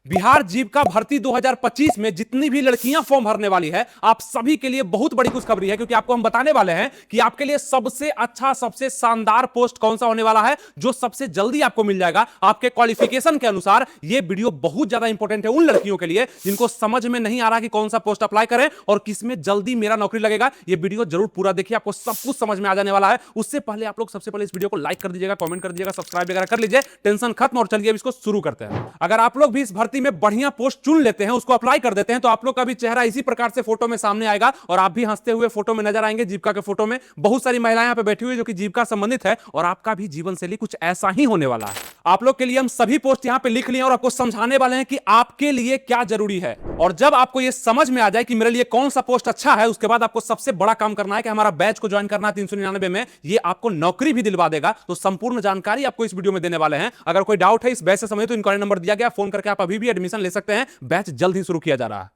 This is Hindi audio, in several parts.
बिहार जीविका भर्ती 2025 में जितनी भी लड़कियां फॉर्म भरने वाली है, आप सभी के लिए बहुत बड़ी खुशखबरी है, क्योंकि आपको हम बताने वाले हैं कि आपके लिए सबसे अच्छा, सबसे शानदार पोस्ट कौन सा होने वाला है, जो सबसे जल्दी आपको मिल जाएगा आपके क्वालिफिकेशन के अनुसार। यह वीडियो बहुत ज्यादा इंपॉर्टेंट है उन लड़कियों के लिए जिनको समझ में नहीं आ रहा कि कौन सा पोस्ट अप्लाई करें और किसमें जल्दी मेरा नौकरी लगेगा। यह वीडियो जरूर पूरा देखिए, आपको सब कुछ समझ में आ जाने वाला है। उससे पहले आप लोग सबसे पहले इस वीडियो को लाइक कर दीजिएगा, कमेंट कर दीजिएगा, सब्सक्राइब वगैरह कर लीजिए। टेंशन खत्म और चलिए इसको शुरू करते हैं। अगर आप लोग भी इस भर्ती में बढ़िया पोस्ट चुन लेते हैं, उसको अप्लाई कर देते हैं, तो आप लोग का भी चेहरा इसी प्रकार से फोटो में सामने आएगा और आप भी हंसते हुए फोटो में नजर आएंगे। जीविका के फोटो में बहुत सारी महिलाएं यहां पे बैठी हुई जो कि जीविका संबंधित है और आपका भी जीवन शैली कुछ ऐसा ही होने वाला है। आप लोग के लिए हम सभी पोस्ट यहां पे लिख लिए और आपको समझाने वाले हैं कि आपके लिए क्या जरूरी है। और जब आपको यह समझ में आ जाए कि मेरे लिए कौन सा पोस्ट अच्छा है, उसके बाद आपको सबसे बड़ा काम करना है कि हमारा बैच को ज्वाइन करना है 399 में। ये आपको नौकरी भी दिलवा देगा। तो संपूर्ण जानकारी आपको इस वीडियो में देने वाले हैं। अगर कोई डाउट है इस बैच से संबंधित तो इंक्वायरी नंबर दिया गया, फोन करके आप अभी भी एडमिशन ले सकते हैं। बैच जल्द ही शुरू किया जा रहा है।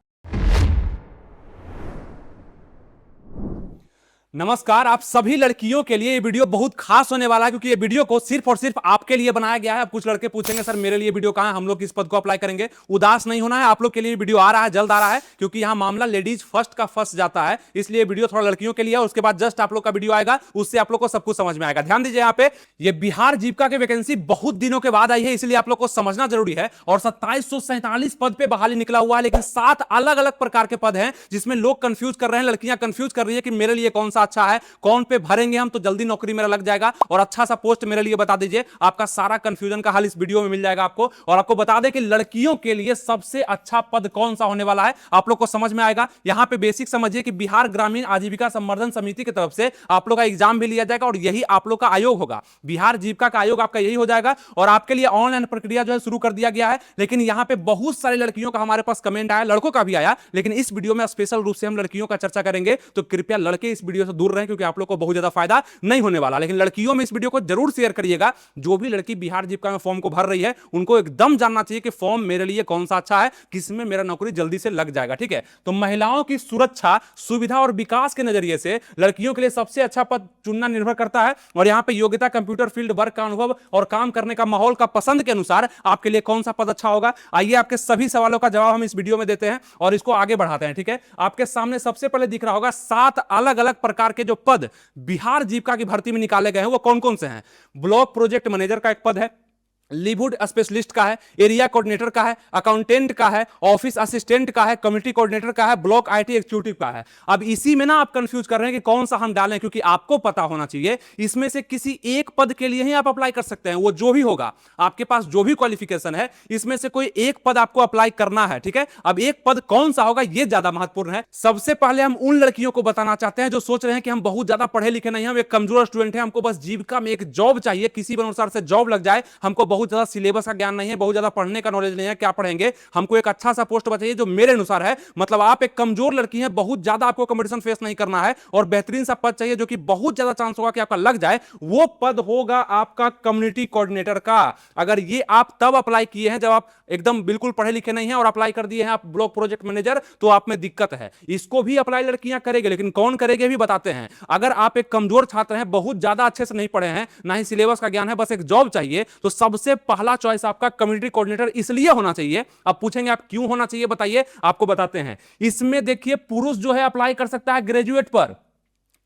नमस्कार, आप सभी लड़कियों के लिए ये वीडियो बहुत खास होने वाला है, क्योंकि ये वीडियो को सिर्फ और सिर्फ आपके लिए बनाया गया है। अब कुछ लड़के पूछेंगे सर मेरे लिए वीडियो कहां है, हम लोग किस पद को अप्लाई करेंगे। उदास नहीं होना है, आप लोग के लिए वीडियो आ रहा है, जल्द आ रहा है, क्योंकि यहां मामला लेडीज फर्स्ट का फर्स्ट जाता है। इसलिए वीडियो थोड़ा लड़कियों के लिए है। उसके बाद जस्ट आप लोग का वीडियो आएगा, उससे आप लोग को सब कुछ समझ में आएगा। ध्यान दीजिए, यहाँ पे ये बिहार जीविका की वैकेंसी बहुत दिनों के बाद आई है, इसलिए आप लोग को समझना जरूरी है। और 2747 पद पे बहाली निकला हुआ है, लेकिन 7 अलग अलग प्रकार के पद हैं जिसमें लोग कंफ्यूज कर रहे हैं, लड़कियां कंफ्यूज कर रही है कि मेरे लिए कौन सा अच्छा है, कौन पे भरेंगे हम तो जल्दी नौकरी मेरा लग जाएगा और अच्छा सा पोस्ट मेरे लिए बता दीजिए। आपका सारा कंफ्यूजन का हल इस वीडियो में मिल जाएगा आपको। और आपको बता दें कि लड़कियों के लिए सबसे अच्छा पद कौन सा होने वाला है, आप लोग को समझ में आएगा। यहां पे बेसिक समझिए कि बिहार ग्रामीण आजीविका संवर्धन समिति की तरफ से आप लोग का एग्जाम भी लिया जाएगा और यही आप लोग का आयोग होगा। बिहार जीविका का आयोग आपका यही हो जाएगा और आपके लिए ऑनलाइन प्रक्रिया जो है शुरू कर दिया गया है। लेकिन यहां पे बहुत सारे लड़कियों का हमारे पास कमेंट आया, लड़कों का भी आया, लेकिन इस वीडियो में स्पेशल रूप से हम लड़कियों का चर्चा करेंगे। तो कृपया लड़के इस वीडियो से दूर रहें, क्योंकि आप लोग को बहुत ज्यादा फायदा नहीं होने वाला। लेकिन लड़कियों में इस वीडियो को जरूर शेयर करिएगा। जो भी लड़की बिहार जीविका में फॉर्म को भर रही है, उनको एकदम जानना चाहिए कि फॉर्म मेरे लिए कौन सा अच्छा है, किसमें मेरा नौकरी जल्दी से लग जाएगा। ठीक है, तो महिलाओं की सुरक्षा, सुविधा और विकास के नजरिए से लड़कियों के लिए सबसे अच्छा पद चुनना निर्भर करता है। और यहां पे योग्यता, कंप्यूटर फील्ड वर्क का अनुभव और काम करने का माहौल का पसंद के अनुसार आपके लिए कौन सा पद अच्छा होगा। आइए आपके सभी सवालों का जवाब हम इस वीडियो में देते हैं और इसको आगे बढ़ाते हैं। ठीक है, आपके सामने सबसे पहले दिख रहा होगा 7 अलग अलग प्रकार के जो पद बिहार जीविका की भर्ती में निकाले गए हैं, वो कौन कौन से हैं। ब्लॉक प्रोजेक्ट मैनेजर का एक पद है, लिवहुड स्पेशलिस्ट का है, एरिया कोऑर्डिनेटर का है, अकाउंटेंट का है, ऑफिस असिस्टेंट का है, कम्युनिटी कोऑर्डिनेटर का है, ब्लॉक आईटी एग्जीक्यूटिव का है। अब इसी में ना आप कंफ्यूज कर रहे हैं कि कौन सा हम डालें, क्योंकि आपको पता होना चाहिए इसमें से किसी एक पद के लिए ही आप अप्लाई कर सकते हैं। वो जो भी होगा, आपके पास जो भी क्वालिफिकेशन है, इसमें से कोई एक पद आपको अप्लाई करना है। ठीक है, अब एक पद कौन सा होगा यह ज्यादा महत्वपूर्ण है। सबसे पहले हम उन लड़कियों को बताना चाहते हैं जो सोच रहे हैं कि हम बहुत ज्यादा पढ़े लिखे नहीं, हम एक कमजोर स्टूडेंट है, हमको बस जीविका में एक जॉब चाहिए, किसी भी अनुसार से जॉब लग जाए, हमको बहुत ज्यादा सिलेबस का ज्ञान नहीं है, बहुत ज्यादा पढ़ने का नॉलेज नहीं है, क्या पढ़ेंगे, हमको एक अच्छा सा पोस्ट बताइए जो मेरे अनुसार है। मतलब आप एक कमजोर लड़की हैं, बहुत ज्यादा आपको कंपटीशन फेस नहीं करना है और बेहतरीन सा पद चाहिए जो कि बहुत ज्यादा चांस होगा कि आपका लग जाए। वो पद होगा आपका कम्युनिटी कोऑर्डिनेटर का। अगर ये आप तब अप्लाई किए हैं जब आप एकदम बिल्कुल पढ़े लिखे नहीं हैं और अप्लाई कर दिए हैं आप ब्लॉक प्रोजेक्ट मैनेजर, तो आप में दिक्कत है। इसको भी अप्लाई लड़कियां करेंगे, लेकिन कौन करेंगे भी बताते हैं। अगर आप एक कमजोर छात्र हैं, बहुत ज्यादा अच्छे से नहीं पढ़े हैं, ना ही सिलेबस का ज्ञान है, बस एक जॉब चाहिए, तो सबसे पहला चॉइस आपका कम्युनिटी कोऑर्डिनेटर इसलिए होना चाहिए। अब पूछेंगे आप क्यों होना चाहिए, बताइए, आपको बताते हैं। इसमें देखिए पुरुष जो है अप्लाई कर सकता है ग्रेजुएट पर।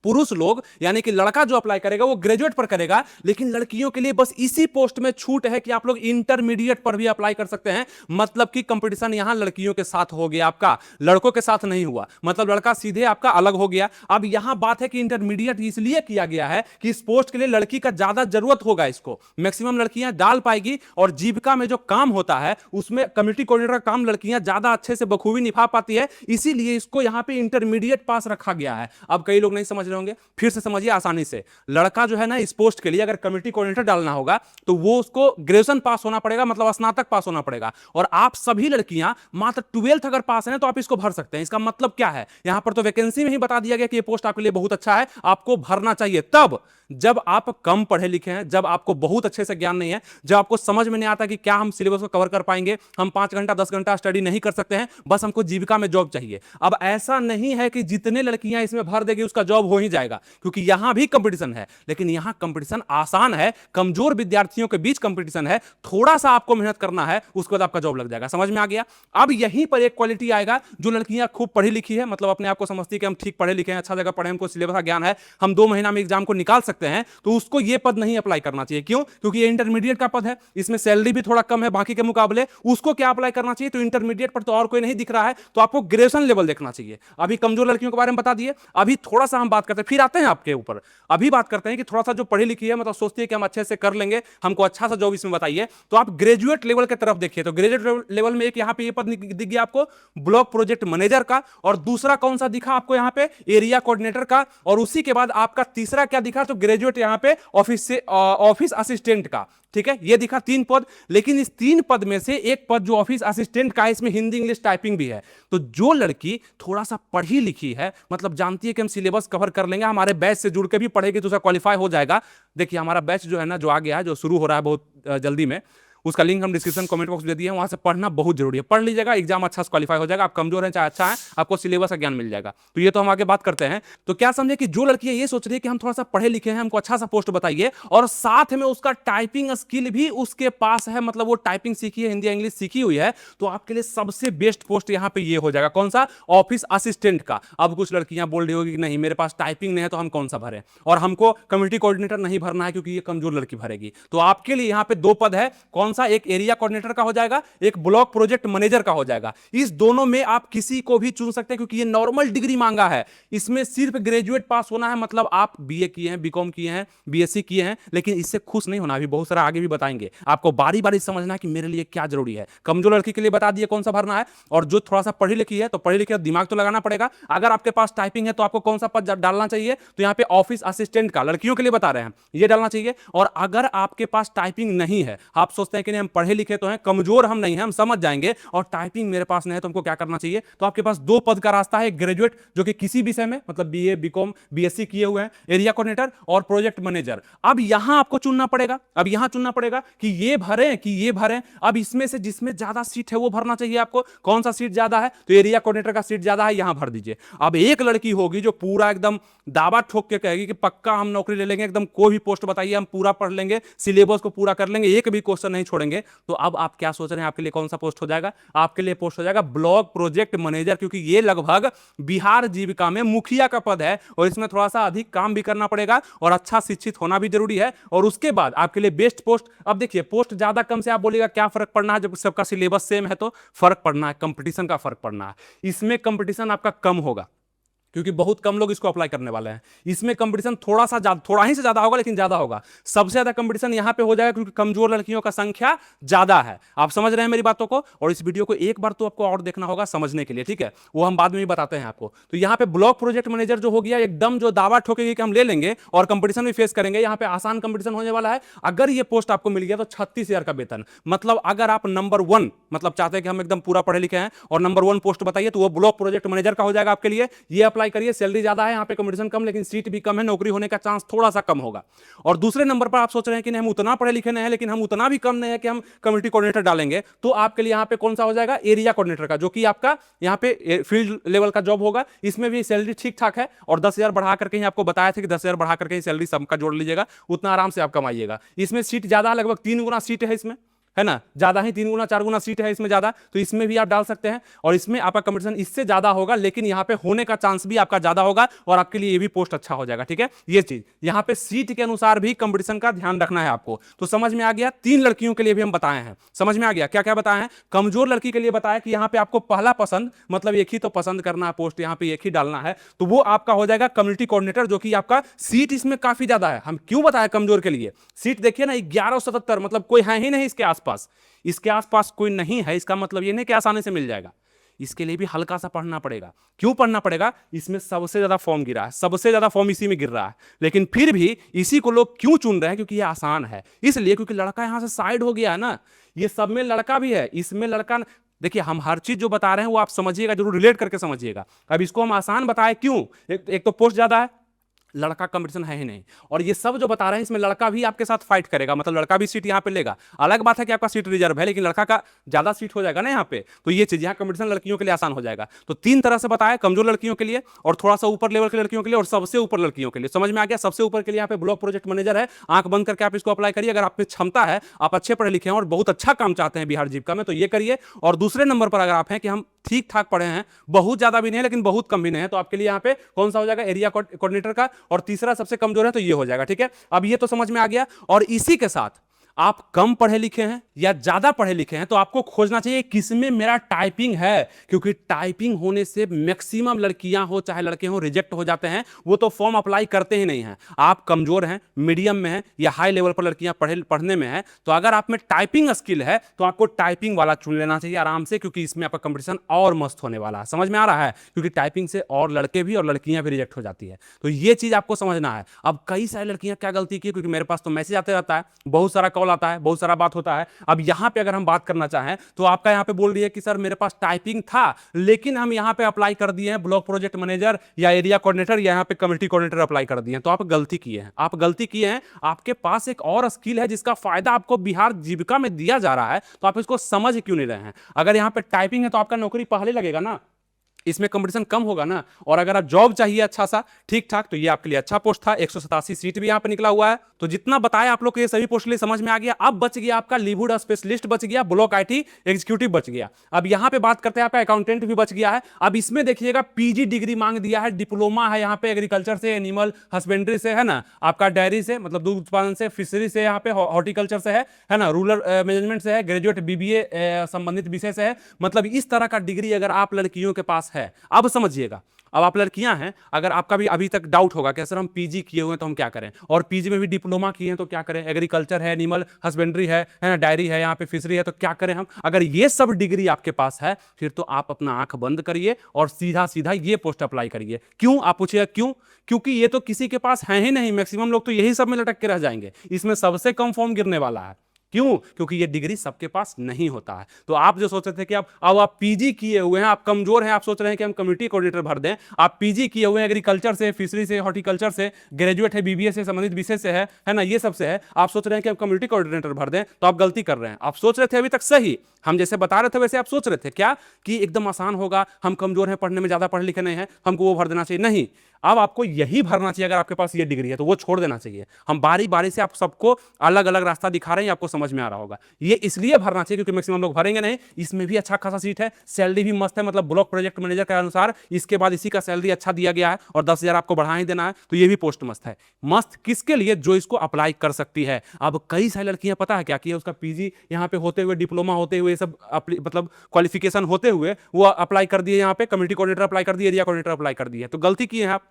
पुरुष लोग यानी कि लड़का जो अप्लाई करेगा वो ग्रेजुएट पर करेगा, लेकिन लड़कियों के लिए बस इसी पोस्ट में छूट है कि आप लोग इंटरमीडिएट पर भी अप्लाई कर सकते हैं। मतलब कि कंपटीशन यहां लड़कियों के साथ हो गया, आपका लड़कों के साथ नहीं हुआ। मतलब लड़का सीधे आपका अलग हो गया। अब यहां बात है कि इंटरमीडिएट इसलिए किया गया है कि इस पोस्ट के लिए लड़की का ज्यादा जरूरत होगा, इसको मैक्सिमम लड़कियां डाल पाएगी और जीविका में जो काम होता है उसमें कम्युनिटी कोऑर्डिनेटर का काम लड़कियां ज्यादा अच्छे से बखूबी निभा पाती है, इसीलिए इसको यहां पे इंटरमीडिएट पास रखा गया है। अब कई लोग नहीं समझ होंगे, फिर से समझिए आसानी से। लड़का जो है ना, इस पोस्ट के लिए अगर कम्युनिटी कोऑर्डिनेटर डालना होगा तो वो उसको ग्रेजुएशन पास होना पड़ेगा, मतलब स्नातक पास होना पड़ेगा। और आप सभी लड़कियां मात्र 12th अगर पास हैं तो आप इसको भर सकते हैं। इसका मतलब क्या है, यहां पर तो वैकेंसी में ही बता दिया गया कि ये पोस्ट आपके लिए बहुत अच्छा है, आपको भरना चाहिए। तब जब आप कम पढ़े लिखे हैं, जब आपको बहुत अच्छे से ज्ञान नहीं है, जब आपको समझ में नहीं आता कि क्या हम सिलेबस को कवर कर पाएंगे, हम 5 घंटा 10 घंटा स्टडी नहीं कर सकते हैं, बस हमको जीविका में जॉब चाहिए। अब ऐसा नहीं है कि जितने लड़कियां इसमें भर देगी उसका जॉब हो वहीं जाएगा, क्योंकि यहां भी कंपटीशन है, लेकिन यहां कंपटीशन आसान है, कमजोर विद्यार्थियों के बीच कंपटीशन है, थोड़ा सा आपको मेहनत करना है, उसके बाद आपका जॉब लग जाएगा। समझ में आ गया? अब यहीं पर एक क्वालिटी आएगा, जो लड़कियां खूब पढ़ी लिखी है, मतलब अपने आप को समझती है कि हम ठीक पढ़े लिखे हैं, अच्छा जगह पढ़े, हमको सिलेबस का ज्ञान है, हम 2 महीना में एग्जाम को निकाल सकते हैं, तो उसको ये पद नहीं अप्लाई करना चाहिए। क्यों? क्योंकि ये इंटरमीडिएट का पद है, इसमें सैलरी भी थोड़ा कम है बाकी के मुकाबले। उसको क्या अप्लाई करना चाहिए? तो इंटरमीडिएट पर तो और कोई नहीं दिख रहा है, तो आपको ग्रेजुएशन लेवल देखना चाहिए। अभी कमजोर लड़कियों के बारे में बता दिए, अभी थोड़ा सा हम बात करते हैं, फिर आते हैं आपके ऊपर। अभी बात करते हैं कि थोड़ा सा जो पढ़ी लिखी है, मतलब सोचती है कि हम अच्छे से कर लेंगे, हमको अच्छा सा जॉब इसमें बताइए, तो आप ग्रेजुएट लेवल की तरफ देखिए। तो ग्रेजुएट लेवल में एक यहां पे ये पद दिख गया आपको, ब्लॉक प्रोजेक्ट मैनेजर का, और दूसरा कौन सा दिखा आपको यहां पे? एरिया कोऑर्डिनेटर का, और उसी के बाद आपका तीसरा क्या दिखा? तो ग्रेजुएट यहां पे ऑफिस असिस्टेंट का। ठीक है, ये दिखा 3 पद, लेकिन इस 3 पद में से एक पद जो ऑफिस असिस्टेंट का है, इसमें हिंदी इंग्लिश टाइपिंग भी है। तो जो लड़की थोड़ा सा पढ़ी लिखी है, मतलब जानती है कि हम सिलेबस कवर कर लेंगे, हमारे बैच से जुड़ के भी पढ़ेगी तो उसका क्वालिफाई हो जाएगा। देखिए हमारा बैच जो है ना, जो आ गया है, जो शुरू हो रहा है बहुत जल्दी में, उसका लिंक हम डिस्क्रिप्शन कमेंट बॉक्स में दे दिए हैं, वहां से पढ़ना बहुत जरूरी है। पढ़ लीजिएगा, एग्जाम अच्छा से क्वालिफाई हो जाएगा। आप कमजोर हैं चाहे अच्छा है, आपको सिलेबस का ज्ञान मिल जाएगा। तो ये तो हम आगे बात करते हैं। तो क्या समझे कि जो लड़की ये सोच रही है कि हम थोड़ा सा पढ़े लिखे हैं, हमको अच्छा सा पोस्ट बताइए, और साथ में उसका टाइपिंग स्किल भी उसके पास है, मतलब वो टाइपिंग सीखी है, हिंदी इंग्लिश सीखी हुई है, तो आपके लिए सबसे बेस्ट पोस्ट यहां पे ये हो जाएगा। कौन सा? ऑफिस असिस्टेंट का। अब कुछ लड़कियां बोल रही होगी कि नहीं मेरे पास टाइपिंग नहीं है, तो हम कौन सा भरें, और हमको कम्युनिटी कोऑर्डिनेटर नहीं भरना है क्योंकि ये कमजोर लड़की भरेगी। तो आपके लिए यहां पे 2 पद है। कौन सा? एक एरिया का हो जाएगा, एक ब्लॉक प्रोजेक्ट मैनेजर का हो जाएगा। इस दोनों में आप किसी को भी चुन सकते हैं, क्योंकि ये नॉर्मल डिग्री मांगा है। इसमें सिर्फ ग्रेजुएट पास होना है, मतलब आप बीए किए हैं, बीकॉम किए हैं, बीएससी किए हैं, लेकिन इससे खुश नहीं होना। अभी बहुत सारा आगे भी बताएंगे, आपको बारी बारी समझना है कि मेरे लिए क्या जरूरी है। कमजोर लड़की के लिए बता दिए कौन सा भरना है, और जो थोड़ा सा पढ़ी लिखी है, तो पढ़ी लिखी दिमाग तो लगाना पड़ेगा। अगर आपके पास टाइपिंग है तो आपको कौन सा पद डालना चाहिए? तो यहां पे ऑफिस असिस्टेंट का, लड़कियों के लिए बता रहे हैं, ये डालना चाहिए। और अगर आपके पास टाइपिंग नहीं है, आप सोचते हैं कि नहीं हम पढ़े लिखे तो हैं, कमजोर हम नहीं हैं, हम समझ जाएंगे, और टाइपिंग मेरे पास नहीं है, तो हमको क्या करना चाहिए? तो आपके पास 2 पद का रास्ता है, ग्रेजुएट जो कि किसी विषय में, मतलब बीए बीकॉम बीएससी किए हुए हैं, एरिया कोऑर्डिनेटर और प्रोजेक्ट मैनेजर। अब यहां आपको चुनना पड़ेगा, अब यहां चुनना पड़ेगा कि ये भरें कि ये भरें। अब इसमें से जिसमें ज्यादा सीट है वो भरना चाहिए आपको। कौन सा सीट ज्यादा है? तो एरिया कोऑर्डिनेटर का सीट ज्यादा है, यहां भर दीजिए। अब एक लड़की होगी जो पूरा एकदम दावा ठोक के कहेगी कि पक्का हम नौकरी ले लेंगे, एकदम कोई भी पोस्ट बताइए हम पूरा पढ़ लेंगे, सिलेबस को पूरा कर लेंगे, एक भी क्वेश्चन नहीं छोड़ेंगे। तो अब आप क्या सोच रहे हैं, आपके लिए कौन सा पोस्ट हो जाएगा? आपके लिए पोस्ट हो जाएगा ब्लॉक प्रोजेक्ट मैनेजर, क्योंकि ये लगभग बिहार जीविका में मुखिया का पद है, और इसमें थोड़ा सा अधिक काम भी करना पड़ेगा, और अच्छा शिक्षित होना भी जरूरी है। और उसके बाद आपके लिए बेस्ट पोस्ट, अब देखिए पोस्ट ज्यादा कम से आप बोलेगा क्या फर्क पड़ना है, जब सबका सिलेबस सेम है तो फर्क पड़ना है, कंपटीशन का फर्क पड़ना है। इसमें कंपटीशन आपका कम होगा, क्योंकि बहुत कम लोग इसको अप्लाई करने वाले हैं। इसमें कंपटीशन थोड़ा सा ज्यादा, थोड़ा ही से ज्यादा होगा, लेकिन ज्यादा होगा। सबसे ज्यादा कंपटीशन यहां पे हो जाएगा, क्योंकि कमजोर लड़कियों का संख्या ज्यादा है। आप समझ रहे हैं मेरी बातों को? और इस वीडियो को एक बार तो आपको और देखना होगा समझने के लिए, ठीक है? वो हम बाद में भी बताते हैं आपको। तो यहाँ पे ब्लॉक प्रोजेक्ट मैनेजर जो हो गया, एकदम जो दावा ठोकेगी कि हम ले लेंगे और कंपटीशन भी फेस करेंगे, यहाँ पे आसान कंपटीशन होने वाला है। अगर ये पोस्ट आपको मिल गया तो 36,000 का वेतन, मतलब अगर आप नंबर 1 मतलब चाहते हैं कि हम एकदम पूरा पढ़े लिखे हैं और नंबर 1 पोस्ट बताइए, तो वो ब्लॉक प्रोजेक्ट मैनेजर का हो जाएगा आपके लिए। ये अप्लाई करिए, सैलरी ज्यादा है, यहाँ पे कंपटीशन कम, लेकिन सीट भी कम है, नौकरी होने का चांस थोड़ा सा कम होगा। और दूसरे नंबर पर आप सोच रहे हैं कि नहीं हम उतना पढ़े लिखे नहीं है, लेकिन हम उतना भी कम नहीं है कि हम कम्युनिटी कोऑर्डिनेटर डालेंगे, तो आपके लिए यहाँ पे कौन सा हो जाएगा? एरिया कोऑर्डिनेटर का, जो कि आपका यहाँ पे फील्ड लेवल का जॉब होगा। इसमें भी सैलरी ठीक ठाक है, और 10,000 बढ़ा करके ही आपको बताया था कि 10,000 बढ़ा करके ही सैलरी सबका जोड़ लीजिएगा, उतना आराम से आप कमाइएगा। इसमें सीट ज्यादा, लगभग 3 गुना सीट है इसमें, है ना? ज्यादा ही 3 गुना 4 गुना सीट है इसमें ज्यादा, तो इसमें भी आप डाल सकते हैं। और इसमें आपका कंपटीशन इससे ज्यादा होगा, लेकिन यहाँ पे होने का चांस भी आपका ज्यादा होगा, और आपके लिए ये भी पोस्ट अच्छा हो जाएगा, ठीक है? ये चीज यहाँ पे सीट के अनुसार भी कंपटीशन का ध्यान रखना है आपको। तो समझ में आ गया? 3 लड़कियों के लिए भी हम बताए हैं, समझ में आ गया? क्या क्या बताए हैं? कमजोर लड़की के लिए बताया कि यहाँ पे आपको पहला पसंद, मतलब एक ही तो पसंद करना है, पोस्ट यहाँ पे एक ही डालना है, तो वो आपका हो जाएगा कम्युनिटी कोऑर्डिनेटर, जो कि आपका सीट इसमें काफी ज्यादा है। हम क्यों बताया कमजोर के लिए? सीट देखिए ना, 1177, मतलब कोई है ही नहीं इसके आसपास, इसके आसपास कोई नहीं है। इसका मतलब ये नहीं कि आसानी से मिल जाएगा, इसके लिए भी हल्का सा पढ़ना पड़ेगा। क्यों पढ़ना पड़ेगा? इसमें सबसे ज्यादा फॉर्म गिरा है, सबसे ज्यादा फॉर्म इसी में गिर रहा है, लेकिन फिर भी इसी को लोग क्यों चुन रहे हैं? क्योंकि ये आसान है, इसलिए क्योंकि लड़का यहां से साइड हो गया है ना। ये सब में लड़का भी है, इसमें लड़का। देखिए हम हर चीज जो बता रहे हैं वो आप समझिएगा, जरूर रिलेट करके समझिएगा। अब इसको हम आसान बताए क्यों? एक तो पोस्ट ज्यादा है, लड़का कंपटीशन है ही नहीं। और ये सब जो बता रहे हैं इसमें लड़का भी आपके साथ फाइट करेगा, मतलब लड़का भी सीट यहाँ पे लेगा। अलग बात है कि आपका सीट रिजर्व है, लेकिन लड़का का ज्यादा सीट हो जाएगा ना यहाँ पे, तो ये चीज यहाँ कंपटीशन लड़कियों के लिए आसान हो जाएगा। तो 3 तरह से बताया, कमजोर लड़कियों के लिए, और थोड़ा सा ऊपर लेवल की लड़कियों के लिए, और सबसे ऊपर लड़कियों के लिए। समझ में आ गया? सबसे ऊपर के लिए यहाँ पे ब्लॉक प्रोजेक्ट मैनेजर है, आंख बंद करके आप इसको अप्लाई करिए। अगर आप में क्षमता है, आप अच्छे पढ़े लिखे हैं और बहुत अच्छा काम चाहते हैं बिहार जीविका में, तो ये करिए। और दूसरे नंबर पर अगर आप हैं कि हम ठीक ठाक पढ़े हैं, बहुत ज्यादा भी नहीं है लेकिन बहुत कम भी नहीं है, तो आपके लिए यहाँ पे कौन सा हो जाएगा? एरिया कोऑर्डिनेटर का। और तीसरा सबसे कमजोर है तो ये हो जाएगा। ठीक है, अब ये तो समझ में आ गया। और इसी के साथ आप कम पढ़े लिखे हैं या ज्यादा पढ़े लिखे हैं, तो आपको खोजना चाहिए किसमें मेरा टाइपिंग है, क्योंकि टाइपिंग होने से मैक्सिमम लड़कियां हो चाहे लड़के हो रिजेक्ट हो जाते हैं, वो तो फॉर्म अप्लाई करते ही नहीं हैं। आप कमजोर हैं, मीडियम में हैं या हाई लेवल पर लड़कियां पढ़ने में हैं, तो अगर आप में टाइपिंग स्किल है तो आपको टाइपिंग वाला चुन लेना चाहिए आराम से, क्योंकि इसमें आपका कंपटीशन और मस्त होने वाला है। समझ में आ रहा है? क्योंकि टाइपिंग से और लड़के भी और लड़कियां भी रिजेक्ट हो जाती है, तो ये चीज आपको समझना है। अब कई सारी लड़कियां क्या गलती की, क्योंकि मेरे पास तो मैसेज आते रहता है, बहुत सारा आता है, बहुत सारा बात होता है। अब यहां पे अगर हम बात करना चाहें तो आपका यहां पे बोल रही है कि सर मेरे पास टाइपिंग था लेकिन हम यहां पे अप्लाई कर दिए हैं ब्लॉक प्रोजेक्ट मैनेजर या एरिया कोऑर्डिनेटर या यहां पे कम्युनिटी कोऑर्डिनेटर अप्लाई कर दिए हैं, तो आप गलती किए हैं। आप गलती किए हैं, आपके पास एक और स्किल है जिसका फायदा आपको बिहार जीविका में दिया जा रहा है, तो आप इसको समझ क्यों नहीं रहे हैं? अगर यहां पे टाइपिंग है तो आपका नौकरी पहले लगेगा ना, इसमें कंपटीशन कम होगा ना। और अगर आप जॉब चाहिए अच्छा सा ठीक ठाक, तो ये आपके लिए अच्छा पोस्ट था। 187 सीट भी यहाँ पे निकला हुआ है। तो जितना बताया आप लोग को ये सभी पोस्ट लिए समझ में आ गया। अब बच गया आपका लीवुड स्पेशलिस्ट बच गया, ब्लॉक आईटी एग्जीक्यूटिव बच गया। अब यहाँ पे बात करते हैं आपका अकाउंटेंट भी बच गया है। अब इसमें देखिएगा पीजी डिग्री मांग दिया है, डिप्लोमा है यहाँ पे एग्रीकल्चर से, एनिमल हस्बेंड्री से है ना, आपका डेयरी से मतलब दूध उत्पादन से, फिशरी से, यहाँ पे हॉर्टिकल्चर से है ना, रूरल मैनेजमेंट से है, ग्रेजुएट बीबीए संबंधित विषय से है। मतलब इस तरह का डिग्री अगर आप लड़कियों के पास है, अब समझिएगा। अब आप लड़कियां हैं, अगर आपका भी अभी तक डाउट होगा कि सर हम पीजी किए हुए हैं तो हम क्या करें, और पीजी में भी डिप्लोमा किए हैं तो क्या करें, एग्रीकल्चर है, एनिमल हस्बेंड्री है ना, डायरी है, यहाँ पे फिशरी है, तो क्या करें हम? अगर ये सब डिग्री आपके पास है, फिर तो आप अपना आंख बंद करिए और सीधा सीधा ये पोस्ट अप्लाई करिए। क्यों? आप पूछिएगा क्यों? क्योंकि ये तो किसी के पास है ही नहीं, मैक्सिमम लोग तो यही सब में लटक के रह जाएंगे। इसमें सबसे कम फॉर्म गिरने वाला है। क्यों? क्योंकि ये डिग्री सबके पास नहीं होता है। तो आप जो सोच रहे थे कि अब आप पीजी किए हुए हैं, आप कमजोर हैं, आप सोच रहे हैं कि हम कम्युनिटी कोऑर्डिनेटर भर दें, आप पीजी किए हुए हैं एग्रीकल्चर से, फिशरी से, हॉर्टिकल्चर से, ग्रेजुएट है बीबीए से संबंधित विषय से है ना, ये सब से है, आप सोच रहे हैं कि हम कम्युनिटी कोऑर्डिनेटर भर दें, तो आप गलती कर रहे हैं। आप सोच रहे थे अभी तक सही, हम जैसे बता रहे थे वैसे आप सोच रहे थे क्या कि एकदम आसान होगा, हम कमजोर हैं, पढ़ने में ज्यादा पढ़े लिखे नहीं हैं, हमको वो भर देना चाहिए। नहीं, अब आपको यही भरना चाहिए। अगर आपके पास ये डिग्री है तो वो छोड़ देना चाहिए। हम बारी बारी से आप सबको अलग अलग रास्ता दिखा रहे हैं, आपको समझ में आ रहा होगा। ये इसलिए भरना चाहिए क्योंकि मैक्सिमम लोग भरेंगे नहीं। इसमें भी अच्छा खासा सीट है, सैलरी भी मस्त है, मतलब ब्लॉक प्रोजेक्ट मैनेजर के अनुसार इसके बाद इसी का सैलरी अच्छा दिया गया है और 10,000 आपको बढ़ा ही देना है, तो ये भी पोस्ट मस्त है। मस्त किसके लिए? जो इसको अप्लाई कर सकती है। अब कई सारी लड़कियां पता है क्या किया, उसका पीजी यहाँ पे होते हुए, डिप्लोमा होते हुए, सब मतलब क्वालिफिकेशन होते हुए वो अप्लाई कर दिए, यहाँ पे कम्युनिटी कोऑर्डिनेटर अप्लाई कर दिए, एरिया कोऑर्डिनेटर अप्लाई कर दिए, तो गलती की है आप।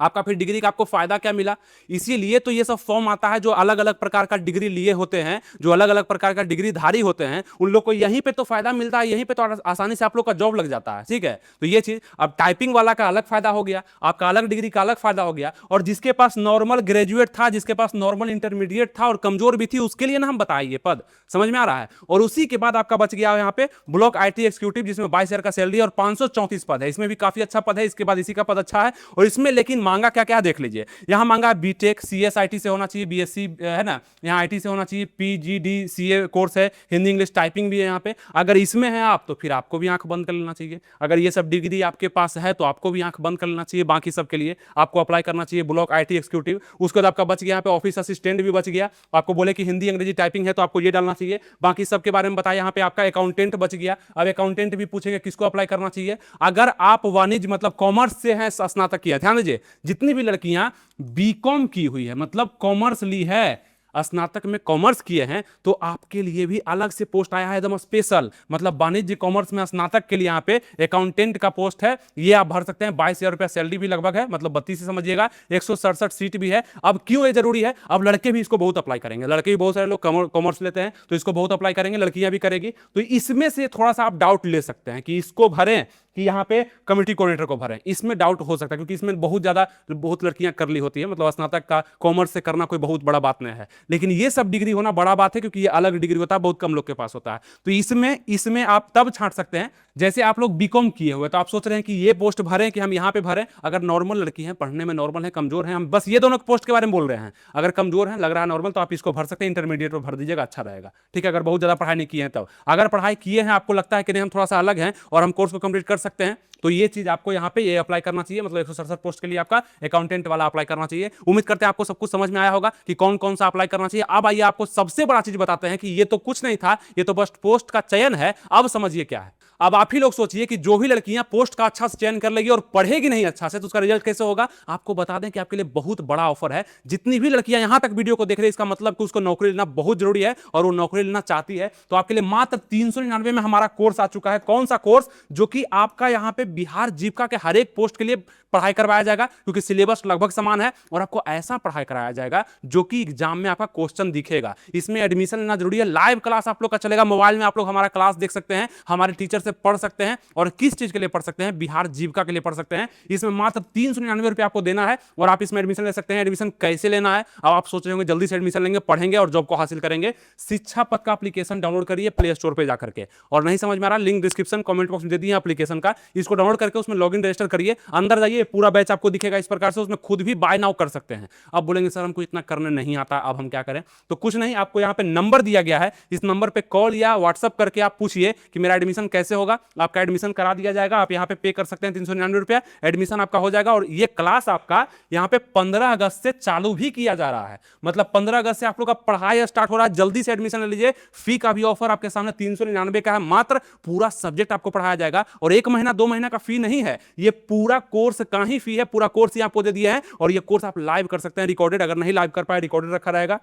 आपका फिर डिग्री का आपको फायदा क्या मिला? इसीलिए तो ये सब फॉर्म आता है, जो अलग अलग प्रकार का डिग्री लिए होते हैं, जो अलग अलग प्रकार का डिग्री धारी होते हैं, उन लोग को यहीं पे तो फायदा मिलता है, यहीं पे तो आसानी से आप लोग का जॉब लग जाता है। ठीक है, तो ये चीज अब टाइपिंग वाला का अलग फायदा हो गया, आपका अलग डिग्री का अलग फायदा हो गया, और जिसके पास नॉर्मल ग्रेजुएट था, जिसके पास नॉर्मल इंटरमीडिएट था और कमजोर भी थी, उसके लिए ना हम बताए ये पद। समझ में आ रहा है? और उसी के बाद आपका बच गया यहाँ पे ब्लॉक आईटी एग्जीक्यूटिव, जिसमें 22,000 का सैलरी और 534 पद है। इसमें भी काफी अच्छा पद है, इसके बाद इसी का पद अच्छा है। और इसमें लेकिन मांगा क्या क्या देख लीजिए, यहां मांगा बीटेक सीएसआईटी से होना चाहिए, बीएससी है ना, यहां आईटी से होना चाहिए, पीजीडी सीए कोर्स है, हिंदी इंग्लिश टाइपिंग भी है यहाँ पे। अगर इसमें है आप, तो फिर आपको भी आंख बंद कर लेना चाहिए। अगर ये सब डिग्री आपके पास है तो आपको भी आंख बंद कर लेना चाहिए। बाकी सब के लिए आपको अप्लाई करना चाहिए ब्लॉक आईटी एग्जीक्यूटिव। उसके बाद आपका बच गया यहाँ पे ऑफिस असिस्टेंट भी बच गया। आपको बोले कि हिंदी अंग्रेजी टाइपिंग है तो आपको ये डालना चाहिए। बाकी सब के बारे में बताया। यहाँ पे आपका अकाउंटेंट बच गया। अब अकाउंटेंट भी पूछेंगे किसको अप्लाई करना चाहिए। अगर आप वाणिज्य मतलब कॉमर्स से हैं, स्नातक किया, ध्यान दीजिए, जितनी भी लड़कियां बीकॉम की हुई है, मतलब कॉमर्स ली है, स्नातक में कॉमर्स किए हैं, तो आपके लिए भी अलग से पोस्ट आया है एकदम स्पेशल, मतलब वाणिज्य कॉमर्स में स्नातक के लिए यहाँ पे अकाउंटेंट का पोस्ट है। ये आप भर सकते हैं। 22,000 रुपया सैलरी भी लगभग है, मतलब 32 से समझिएगा, 167 सीट भी है। अब क्यों ये जरूरी है? अब लड़के भी इसको बहुत अप्लाई करेंगे, लड़के भी बहुत सारे लोग कॉमर्स लेते हैं तो इसको बहुत अप्लाई करेंगे, लड़कियां भी करेगी। तो इसमें से थोड़ा सा आप डाउट ले सकते हैं कि इसको भरें कि यहाँ पे कम्युनिटी कोऑर्डिनेटर को भरें, इसमें डाउट हो सकता है क्योंकि इसमें बहुत लड़कियां कर ली होती है, मतलब स्नातक का कॉमर्स से करना कोई बहुत बड़ा बात नहीं है, लेकिन ये सब डिग्री होना बड़ा बात है क्योंकि ये अलग डिग्री होता है, बहुत कम लोग के पास होता है। तो इसमें आप तब छांट सकते हैं जैसे आप लोग बीकॉम किए हुए, तो आप सोच रहे हैं कि ये पोस्ट भरें कि हम यहाँ पे भरें। अगर नॉर्मल लड़की है, पढ़ने में नॉर्मल है, कमजोर है, हम बस ये दोनों पोस्ट के बारे में बोल रहे हैं, अगर कमजोर है, लग रहा है नॉर्मल, तो आप इसको भर सकते हैं, इंटरमीडिएट में भर दीजिएगा, अच्छा रहेगा, ठीक है। अगर बहुत ज्यादा पढ़ाई नहीं किए हैं तब, अगर पढ़ाई किए हैं, आपको लगता है कि नहीं हम थोड़ा सा अलग हैं और हम कोर्स को कंप्लीट कर सकते हैं, तो ये चीज आपको यहाँ पे ये अप्लाई करना चाहिए, मतलब 167 पोस्ट के लिए आपका अकाउंटेंट वाला अप्लाई करना चाहिए। उम्मीद करते हैं आपको सब कुछ समझ में आया होगा कि कौन कौन सा अप्लाई करना चाहिए। अब आइए आपको सबसे बड़ा चीज बताते हैं कि ये तो कुछ नहीं था, ये तो बस पोस्ट का चयन है, अब समझिए क्या है। अब आप ही लोग सोचिए कि जो भी लड़कियां पोस्ट का अच्छा से चयन कर लेगी और पढ़ेगी नहीं अच्छा से, तो उसका रिजल्ट कैसे होगा। आपको बता दें कि आपके लिए बहुत बड़ा ऑफर है। जितनी भी लड़कियां यहां तक वीडियो को देख रही है, इसका मतलब कि उसको नौकरी लेना बहुत जरूरी है और वो नौकरी लेना चाहती है, तो आपके लिए मात्र 399 में हमारा कोर्स आ चुका है। कौन सा कोर्स? जो कि आपका यहां पे बिहार जीविका के हर एक पोस्ट के लिए पढ़ाई करवाया जाएगा, क्योंकि सिलेबस लगभग समान है, और आपको ऐसा पढ़ाई कराया जाएगा जो कि एग्जाम में आपका क्वेश्चन दिखेगा। इसमें एडमिशन लेना जरूरी है। लाइव क्लास आप लोग का चलेगा, मोबाइल में आप लोग हमारा क्लास देख सकते हैं, हमारे टीचर से पढ़ सकते हैं। और किस चीज के लिए पढ़ सकते हैं? बिहार जीविका के लिए पढ़ सकते हैं। इसमें मात्र 399 रुपए आपको देना है और आप इसमें एडमिशन ले सकते हैं। एडमिशन कैसे लेना है? अब आप सोच रहे होंगे जल्दी से एडमिशन लेंगे, पढ़ेंगे और जॉब को हासिल करेंगे। शिक्षा पथ का एप्लीकेशन डाउनलोड करिए प्ले स्टोर पे जाकर के, और नहीं समझ में आ रहा, लिंक डिस्क्रिप्शन कमेंट बॉक्स में दे दिए एप्लीकेशन का, इसको डाउनलोड करके उसमें लॉगिन रजिस्टर करिए। अंदर जाइए, पूरा बैच आपको दिखेगा इस प्रकार से, उसमें खुद भी बाय नाउ कर सकते हैं। अब बोलेंगे सर हमको इतना करने नहीं आता, अब हम क्या करें? तो कुछ नहीं, आपको यहाँ पे नंबर दिया गया है, इस नंबर पे कॉल या व्हाट्सअप करके आप पूछिए कि मेरा एडमिशन कैसे होगा। आपका एडमिशन करा दिया जाएगा। आप यहाँ पे कर सकते हैं 399 रुपया, एडमिशन आपका हो जाएगा। और ये क्लास आपका यहाँ पे 15 अगस्त से चालू भी किया जा रहा है, मतलब 15 अगस्त से आप लोग का पढ़ाई स्टार्ट हो रहा है। जल्दी से एडमिशन ले लीजिए। फी का भी ऑफर आपके सामने 399 का है, मात्र पूरा सब्जेक्ट आपको पढ़ाया जाएगा। और 1 महीना 2 महीना का फी नहीं है, ये पूरा कोर्स का ही फी है। पूरा कोर्स ही आपको दे दिया है, और ये कोर्स आप लाइव कर सकते हैं, रिकॉर्डेड। अगर नहीं लाइव कर पाए, रिकॉर्डेड रखा रहेगा।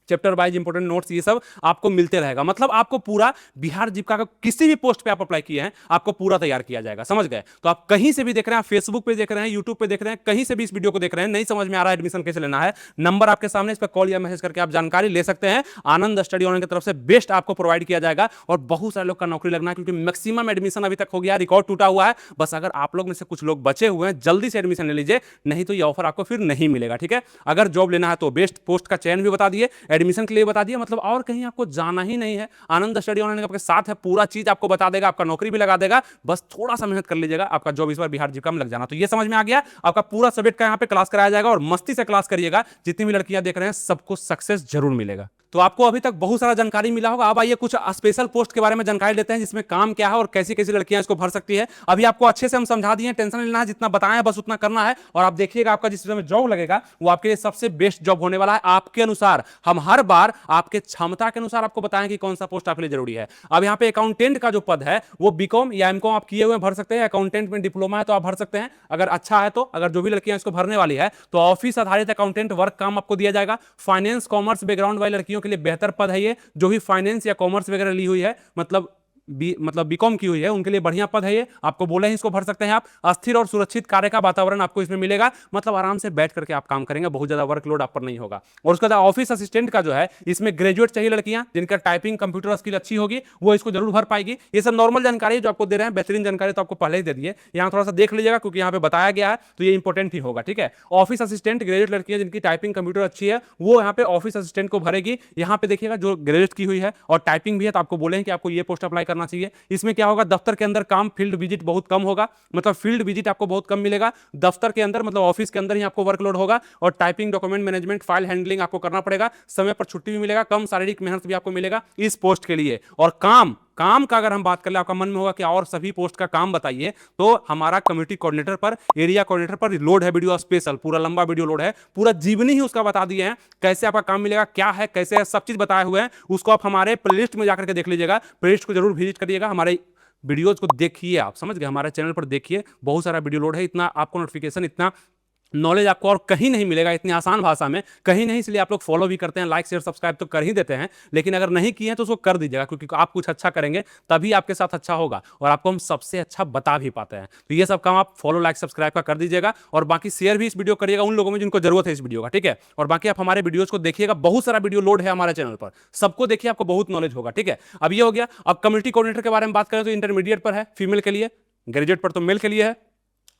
चैप्टर वाइज इंपोर्टेंट नोट्स ये सब आपको मिलते रहेगा। मतलब आपको पूरा बिहार जीविका का किसी भी पोस्ट पे आप अप्लाई किए हैं, आपको पूरा तैयार किया जाएगा, समझ गए? तो आप कहीं से भी देख रहे हैं, फेसबुक पे देख रहे हैं, यूट्यूब पे देख रहे हैं, कहीं से भी इस वीडियो को देख रहे हैं, नहीं समझ में आ रहा है एडमिशन कैसे लेना है, नंबर आपके सामने, इस पर कॉल या मैसेज करके आप जानकारी ले सकते हैं। आनंद स्टडी ऑनलाइन की तरफ से बेस्ट आपको प्रोवाइड किया जाएगा, और बहुत सारे लोग का नौकरी लगना है, क्योंकि मैक्सिमम एडमिशन अभी तक हो गया, रिकॉर्ड टूटा हुआ है। बस अगर आप लोग में से कुछ लोग बचे हुए हैं, जल्दी से एडमिशन ले लीजिए, नहीं तो ये ऑफर आपको फिर नहीं मिलेगा, ठीक है? अगर जॉब लेना है तो बेस्ट पोस्ट का चयन भी बता दिए, एडमिशन के लिए बता दिए, मतलब और कहीं आपको जाना ही नहीं है। आनंद स्टडी ऑनलाइन आपके साथ है, पूरा चीज आपको बता देगा, आपका नौकरी भी लगा देगा। बस थोड़ा सा मेहनत कर लीजिएगा, आपका जॉब इस बार बिहार जीविका में लग जाना। तो ये समझ में आ गया, आपका पूरा सब्जेक्ट का यहाँ पे क्लास कराया जाएगा, और मस्ती से क्लास करिएगा। जितनी भी लड़कियां देख रहे हैं, सबको सक्सेस जरूर मिलेगा। तो आपको अभी तक बहुत सारा जानकारी मिला होगा। अब आइए कुछ स्पेशल पोस्ट के बारे में जानकारी लेते हैं, जिसमें काम क्या है और कैसी कैसी लड़कियां इसको भर सकती है। अभी आपको अच्छे से हम समझा दिए, टेंशन नहीं लेना है, जितना बताएं बस उतना करना है। और आप देखिएगा, आपका जिस समय जॉब लगेगा वो आपके लिए सबसे बेस्ट जॉब होने वाला है, आपके अनुसार। हम हर बार आपके क्षमता के अनुसार आपको बताएं कि कौन सा पोस्ट आपके लिए जरूरी है। अब यहाँ पे अकाउंटेंट का जो पद है, वो बीकॉम या एमकॉम आप किए हुए भर सकते हैं। अकाउंटेंट में डिप्लोमा है तो आप भर सकते हैं, अगर अच्छा है तो। अगर जो भी लड़कियां इसको भरने वाली है, तो ऑफिस आधारित अकाउंटेंट वर्क काम आपको दिया जाएगा। फाइनेंस कॉमर्स बैकग्राउंड वाली लड़कियों के लिए बेहतर पद है, जो भी फाइनेंस या कॉमर्स वगैरह ली हुई है, मतलब बीकॉम की हुई है, उनके लिए बढ़िया पद है ये। आपको बोले हैं इसको भर सकते हैं आप। अस्थिर और सुरक्षित कार्य का वातावरण आपको इसमें मिलेगा, मतलब आराम से बैठ करके आप काम करेंगे, बहुत ज्यादा वर्कलोड आप पर नहीं होगा। और उसके बाद ऑफिस असिस्टेंट का जो है, इसमें ग्रेजुएट चाहिए लड़कियां, जिनका टाइपिंग कंप्यूटर स्किल अच्छी होगी, वो इसको जरूर भर पाएगी। ये सब नॉर्मल जानकारी जो आपको दे रहे हैं, बेहतरीन जानकारी तो आपको पहले ही दे दिए, यहाँ थोड़ा सा देख लीजिएगा क्योंकि यहाँ पे बताया गया है, तो ये इंपॉर्टेंट ही होगा, ठीक है? ऑफिस असिस्टेंट ग्रेजुएट लड़कियां जिनकी टाइपिंग कंप्यूटर अच्छी है, वो यहाँ पे ऑफिस असिस्टेंट को भरेगी। यहाँ पे देखिएगा जो ग्रेजुएट की हुई है और टाइपिंग भी है, तो आपको बोले कि आपको ये पोस्ट अप्लाई करना चाहिए। इसमें क्या होगा, दफ्तर के अंदर काम, फील्ड विजिट बहुत कम होगा, मतलब फील्ड विजिट आपको बहुत कम मिलेगा। दफ्तर के अंदर मतलब ऑफिस के अंदर ही आपको वर्कलोड होगा, और typing, document management, file handling आपको करना पड़ेगा। समय पर छुट्टी भी मिलेगा, कम शारीरिक मेहनत भी आपको मिलेगा इस पोस्ट के लिए। और काम का अगर हम बात कर ले, आपका मन में होगा कि और सभी पोस्ट का काम बताइए, तो हमारा कम्युनिटी कोऑर्डिनेटर पर, एरिया कोऑर्डिनेटर पर लोड है वीडियो स्पेशल, पूरा लंबा वीडियो लोड है, पूरा जीवनी ही उसका बता दिए हैं, कैसे आपका काम मिलेगा, क्या है, कैसे है, सब चीज बताए हुए हैं। उसको आप हमारे प्लेलिस्ट में जाकर के देख लीजिएगा, प्लेलिस्ट को जरूर विजिट करिएगा, हमारे वीडियोज को देखिए, आप समझ गए, हमारे चैनल पर देखिए, बहुत सारा वीडियो लोड है। इतना आपको नोटिफिकेशन, इतना नॉलेज आपको और कहीं नहीं मिलेगा, इतनी आसान भाषा में कहीं नहीं। इसलिए आप लोग फॉलो भी करते हैं, लाइक शेयर सब्सक्राइब तो कर ही देते हैं, लेकिन अगर नहीं किए हैं तो उसको कर दीजिएगा, क्योंकि आप कुछ अच्छा करेंगे तभी आपके साथ अच्छा होगा, और आपको हम सबसे अच्छा बता भी पाते हैं। तो ये सब काम आप फॉलो, लाइक, सब्सक्राइब का कर दीजिएगा, और बाकी शेयर भी इस वीडियो करिएगा उन लोगों में जिनको जरूरत है इस वीडियो का, ठीक है? और बाकी आप हमारे वीडियोज को देखिएगा, बहुत सारा वीडियो लोड है हमारे चैनल पर, सबको देखिए, आपको बहुत नॉलेज होगा, ठीक है? अब ये हो गया। अब कम्युनिटी कोऑर्डिनेटर के बारे में बात करें तो इंटरमीडिएट पर है, फीमेल के लिए। ग्रेजुएट पर तो मेल के लिए है।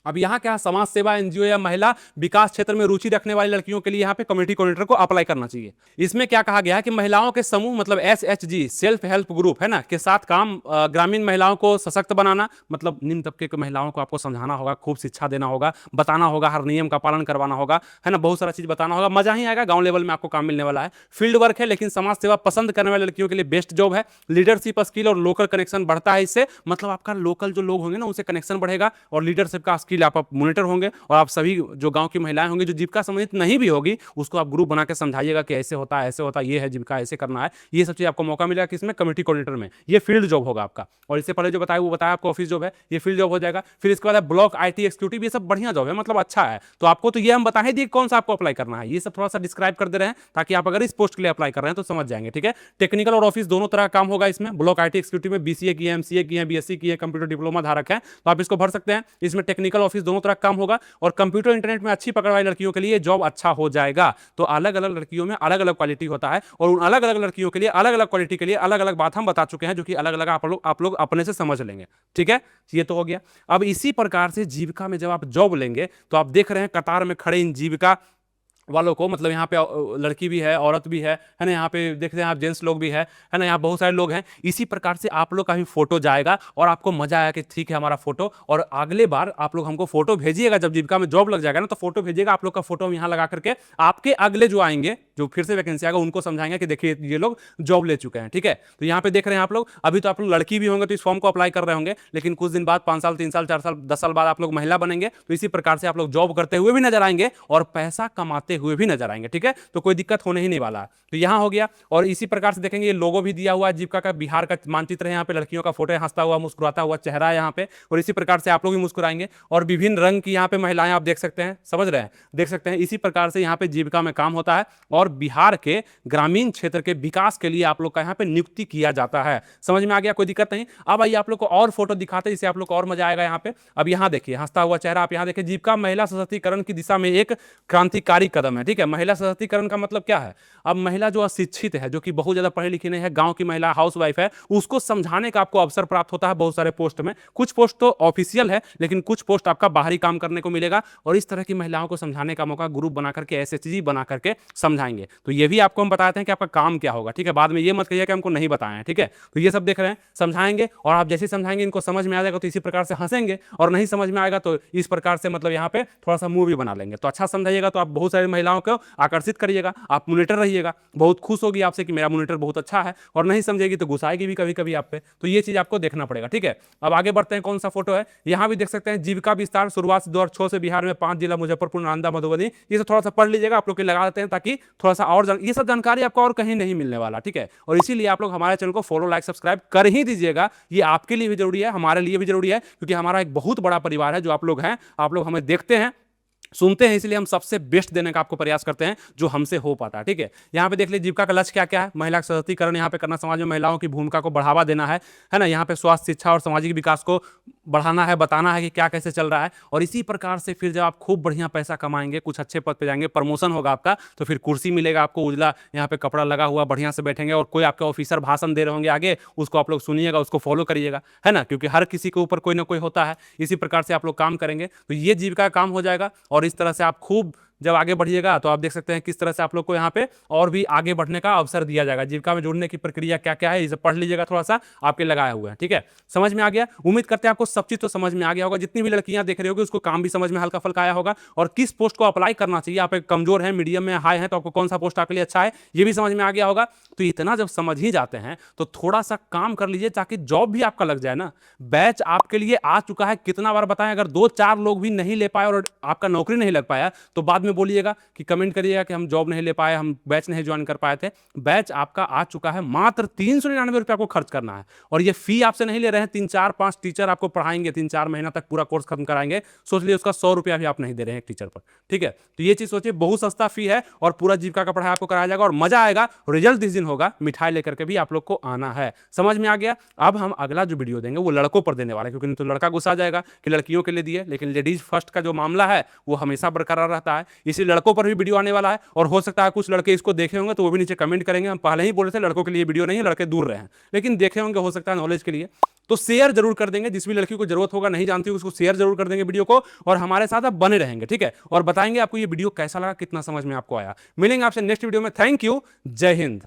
अब यहाँ क्या समाज सेवा एनजीओ या महिला विकास क्षेत्र में रुचि रखने वाली लड़कियों के लिए यहाँ पे कम्युनिटी कोऑर्डिनेटर को अप्लाई करना चाहिए। इसमें क्या कहा गया है कि महिलाओं के समूह मतलब SHG सेल्फ हेल्प ग्रुप है ना के साथ काम, ग्रामीण महिलाओं को सशक्त बनाना, मतलब निम्न तबके की महिलाओं को आपको समझाना होगा, खूब शिक्षा देना होगा, बताना होगा, हर नियम का पालन करवाना होगा, है ना, बहुत सारा चीज बताना होगा, मजा ही आएगा, गांव लेवल में आपको काम मिलने वाला है। फील्ड वर्क है लेकिन समाज सेवा पसंद करने वाले लड़कियों के लिए बेस्ट जॉब है। लीडरशिप स्किल और लोकल कनेक्शन बढ़ता है इससे, मतलब आपका लोकल जो लोग होंगे ना उनसे कनेक्शन बढ़ेगा और लीडरशिप का स्किल आप मॉनिटर होंगे, और आप सभी जो गांव की महिलाएं होंगी जो जीविका संबंधित नहीं भी होगी उसको आप ग्रुप बना के समझाइएगा कि ऐसे होता है, ऐसे होता है, ये है जीविका, ऐसे करना है। ये सब चीज आपको मौका मिलेगा किसमें, कम्युनिटी कोऑर्डिनेटर में। ये फील्ड जॉब होगा आपका, और इससे पहले जो बताया वो बताया आपको ऑफिस जॉब है, ये फील्ड जॉब हो जाएगा। फिर इसके बाद ब्लॉक IT एक्जीक्यूटिव, ये सब बढ़िया जॉब है, मतलब अच्छा है। तो आपको तो ये हम बता ही दिए कौन सा आपको अप्लाई करना है, ये सब थोड़ा सा डिस्क्राइब कर दे रहे हैं ताकि आप अगर इस पोस्ट के लिए अप्लाई कर रहे हैं तो समझ जाएंगे, ठीक है। टेक्निकल और ऑफिस दोनों तरह का काम होगा इसमें। ब्लॉक IT एक्जीक्यूटिव में BCA की है, MCA की है, BSc की है, कंप्यूटर डिप्लोमा धारक है, तो आप इसको भर सकते हैं। इसमें टेक्निकल ऑफिस दोनों तरह काम होगा, और कंप्यूटर इंटरनेट में अच्छी पकड़ वाली लड़कियों के लिए जॉब अच्छा हो जाएगा। तो अलग अलग लड़कियों में अलग अलग क्वालिटी होता है, और उन अलग अलग लड़कियों के लिए अलग अलग क्वालिटी के लिए अलग अलग बात हम बता चुके हैं, जो कि अलग अलग आप लोग अपने से समझ लेंगे, ठीक है। ये तो हो गया। अब इसी प्रकार से जीविका में जब आप जॉब लेंगे तो आप देख रहे हैं कतार में खड़े इन जीविका वालों को, मतलब यहाँ पे लड़की भी है, औरत भी है ना, यहाँ पे देखते हैं आप जेंट्स लोग भी है ना, यहाँ बहुत सारे लोग हैं। इसी प्रकार से आप लोग का भी फोटो जाएगा और आपको मजा आया कि ठीक है हमारा फोटो, और अगले बार आप लोग हमको फोटो भेजिएगा जब जीविका में जॉब लग जाएगा ना, तो फोटो भेजिएगा, आप लोग का फोटो हम यहाँ लगा करके आपके अगले जो आएंगे, जो फिर से वैकेंसी आएगा, उनको समझाएंगे कि देखिए ये लोग जॉब ले चुके हैं, ठीक है। तो यहाँ पे देख रहे हैं आप लोग, अभी तो आप लोग लड़की भी होंगे तो इस फॉर्म को अप्लाई कर रहे होंगे, लेकिन कुछ दिन बाद 5 साल 3 साल 4 साल 10 साल बाद आप लोग महिला बनेंगे, तो इसी प्रकार से आप लोग जॉब करते हुए भी नजर आएंगे और पैसा कमाते हुए भी नजर आएंगे, ठीक है। तो कोई दिक्कत होने ही नहीं वाला। तो यहां हो गया, और इसी प्रकार से देखेंगे ये लोगो भी दिया हुआ है जीविका का, बिहार का मानचित्र है, यहाँ पे लड़कियों का फोटो है, हंसता हुआ मुस्कुराता हुआ चेहरा है यहाँ पे, और इसी प्रकार से आप लोग भी मुस्कुराएंगे, और विभिन्न रंग की यहाँ पे महिलाएं आप देख सकते हैं, समझ रहे हैं, देख सकते हैं। इसी प्रकार से यहाँ पे जीविका में काम होता है, और बिहार के ग्रामीण क्षेत्र के विकास के लिए आप लोग का यहाँ पे नियुक्ति किया जाता है। समझ में आ गया, कोई दिक्कत नहीं। अब आइए आप लोग को और फोटो दिखाते हैं जिससे आप लोग को और मजा आएगा यहाँ पे। अब यहाँ देखिए हंसता हुआ चेहरा, आप यहाँ देखिए, जीविका महिला सशक्तिकरण की दिशा में एक क्रांतिकारी कदम है, ठीक है। महिला सशक्तिकरण का मतलब क्या है, अब महिला जो अशिक्षित है, जो कि बहुत ज्यादा पढ़ी लिखी नहीं है, गांव की महिला हाउसवाइफ है, उसको समझाने का आपको अवसर प्राप्त होता है बहुत सारे पोस्ट में। कुछ पोस्ट तो ऑफिशियल है, लेकिन कुछ पोस्ट आपका बाहरी काम करने को मिलेगा, और इस तरह की महिलाओं को समझाने का मौका ग्रुप बना करके SHG बना करके समझाएंगे। तो ये भी आपको हम बताते हैं कि आपका काम क्या होगा, ठीक है। बाद में ये मत कहिए कि हमको नहीं बताया है, ठीक है। तो ये सब देख रहे हैं, समझाएंगे, और आप जैसे समझाएंगे इनको समझ में आ जाएगा तो इसी प्रकार से हंसेंगे, और नहीं समझ में आएगा तो इस प्रकार से मतलब यहाँ पे थोड़ा सा मुंह भी बना लेंगे। तो अच्छा समझाइएगा तो आप बहुत सारी महिलाओं को आकर्षित करिएगा, आप मॉनिटर रहिएगा, बहुत खुश होगी आपसे कि मेरा मॉनिटर बहुत अच्छा है, और नहीं समझेगी तो गुस्साएगी भी कभी कभी आप पे। तो ये चीज आपको देखना पड़ेगा, ठीक है। अब आगे बढ़ते हैं, कौन सा फोटो है, यहाँ भी देख सकते हैं, जीविका विस्तार शुरुआत से 2006 से बिहार में 5 जिला मुजफ्फरपुर, नालंदा, मधुबनी, ये सब थोड़ा सा पढ़ लीजिएगा, आप लोग के लगा देते हैं ताकि थोड़ा सा और ये सब जानकारी आपको और कहीं नहीं मिलने वाला, ठीक है। और इसीलिए आप लोग हमारे चैनल को फॉलो लाइक सब्सक्राइब कर ही दीजिएगा, ये आपके लिए भी जरूरी है, हमारे लिए भी जरूरी है, क्योंकि हमारा एक बहुत बड़ा परिवार है जो आप लोग हैं, आप लोग हमें देखते हैं, सुनते हैं, इसलिए हम सबसे बेस्ट देने का आपको प्रयास करते हैं जो हमसे हो पाता है, ठीक है। यहाँ पे देख लीजिए जीविका का लक्ष्य क्या क्या है, महिला सशक्तिकरण यहाँ पे करना, समाज में महिलाओं की भूमिका को बढ़ावा देना है ना, यहाँ पे स्वास्थ्य, शिक्षा और सामाजिक विकास को बढ़ाना है, बताना है कि क्या कैसे चल रहा है। और इसी प्रकार से फिर जब आप खूब बढ़िया पैसा कमाएंगे, कुछ अच्छे पद पे जाएंगे, प्रमोशन होगा आपका, तो फिर कुर्सी मिलेगा आपको उजला, यहाँ पे कपड़ा लगा हुआ, बढ़िया से बैठेंगे, और कोई आपके ऑफिसर भाषण दे रहे होंगे आगे, उसको आप लोग सुनिएगा, उसको फॉलो करिएगा, है ना, क्योंकि हर किसी के ऊपर कोई ना कोई होता है। इसी प्रकार से आप लोग काम करेंगे तो ये जीविका का काम हो जाएगा, और इस तरह से आप खूब जब आगे बढ़िएगा तो आप देख सकते हैं किस तरह से आप लोग को यहाँ पे और भी आगे बढ़ने का अवसर दिया जाएगा। जीविका में जुड़ने की प्रक्रिया क्या क्या है, इसे पढ़ लीजिएगा, थोड़ा सा आपके लगाया हुआ है, ठीक है। समझ में आ गया, उम्मीद करते हैं आपको सब चीज तो समझ में आ गया होगा। जितनी भी लड़कियां देख रही होगी उसको काम भी समझ में हल्का फुल्का आया होगा, और किस पोस्ट को अप्लाई करना चाहिए, आप एक कमजोर है, मीडियम में, हाई है, तो आपको कौन सा पोस्ट आपके लिए अच्छा है ये भी समझ में आ गया होगा। तो इतना जब समझ ही जाते हैं तो थोड़ा सा काम कर लीजिए ताकि जॉब भी आपका लग जाए ना। बैच आपके लिए आ चुका है, कितना बार बताएं, अगर 2-4 लोग भी नहीं ले पाए और आपका नौकरी नहीं लग पाया तो बाद में बोलिएगा कि कमेंट करिएगा कि हम जॉब नहीं ले पाए, हम बैच नहीं ज्वाइन कर पाए थे। बैच आपका आ चुका है, मात्र 399 रुपये आपको खर्च करना है, और ये फी आपसे नहीं ले रहे हैं। 3-4-5 टीचर आपको पढ़ाएंगे, 3-4 महीना तक पूरा कोर्स खत्म कराएंगे, सोच लीजिए उसका 100 रुपया भी आप नहीं दे रहे हैं एक टीचर पर, ठीक है। तो ये चीज सोचिए, बहुत सस्ता फी है, और पूरा जीविका का पढ़ाई आपको कराया जाएगा, और मजा आएगा। रिजल्ट जिस दिन होगा मिठाई लेकर के भी आप लोग को आना है। समझ में आ गया। अब हम अगला जो वीडियो देंगे वो लड़कों पर देने वाला है, क्योंकि नहीं तो लड़का गुस्सा जाएगा कि लड़कियों के लिए दिए, लेकिन लेडीज फर्स्ट का जो मामला है वो हमेशा बरकरार रहता है। इसी लड़कों पर भी वीडियो आने वाला है, और हो सकता है कुछ लड़के इसको देखे होंगे तो वो भी नीचे कमेंट करेंगे। हम पहले ही बोल रहे थे लड़कों के लिए वीडियो नहीं है, लड़के दूर रहे हैं, लेकिन देखे होंगे हो सकता है नॉलेज के लिए। तो शेयर जरूर कर देंगे, जिस भी लड़की को जरूरत होगा, नहीं जानती उसको शेयर जरूर कर देंगे वीडियो को, और हमारे साथ आप बने रहेंगे, ठीक है, और बताएंगे आपको ये वीडियो कैसा लगा, कितना समझ में आपको आया। मिलेंगे आपसे नेक्स्ट वीडियो में। थैंक यू, जय हिंद।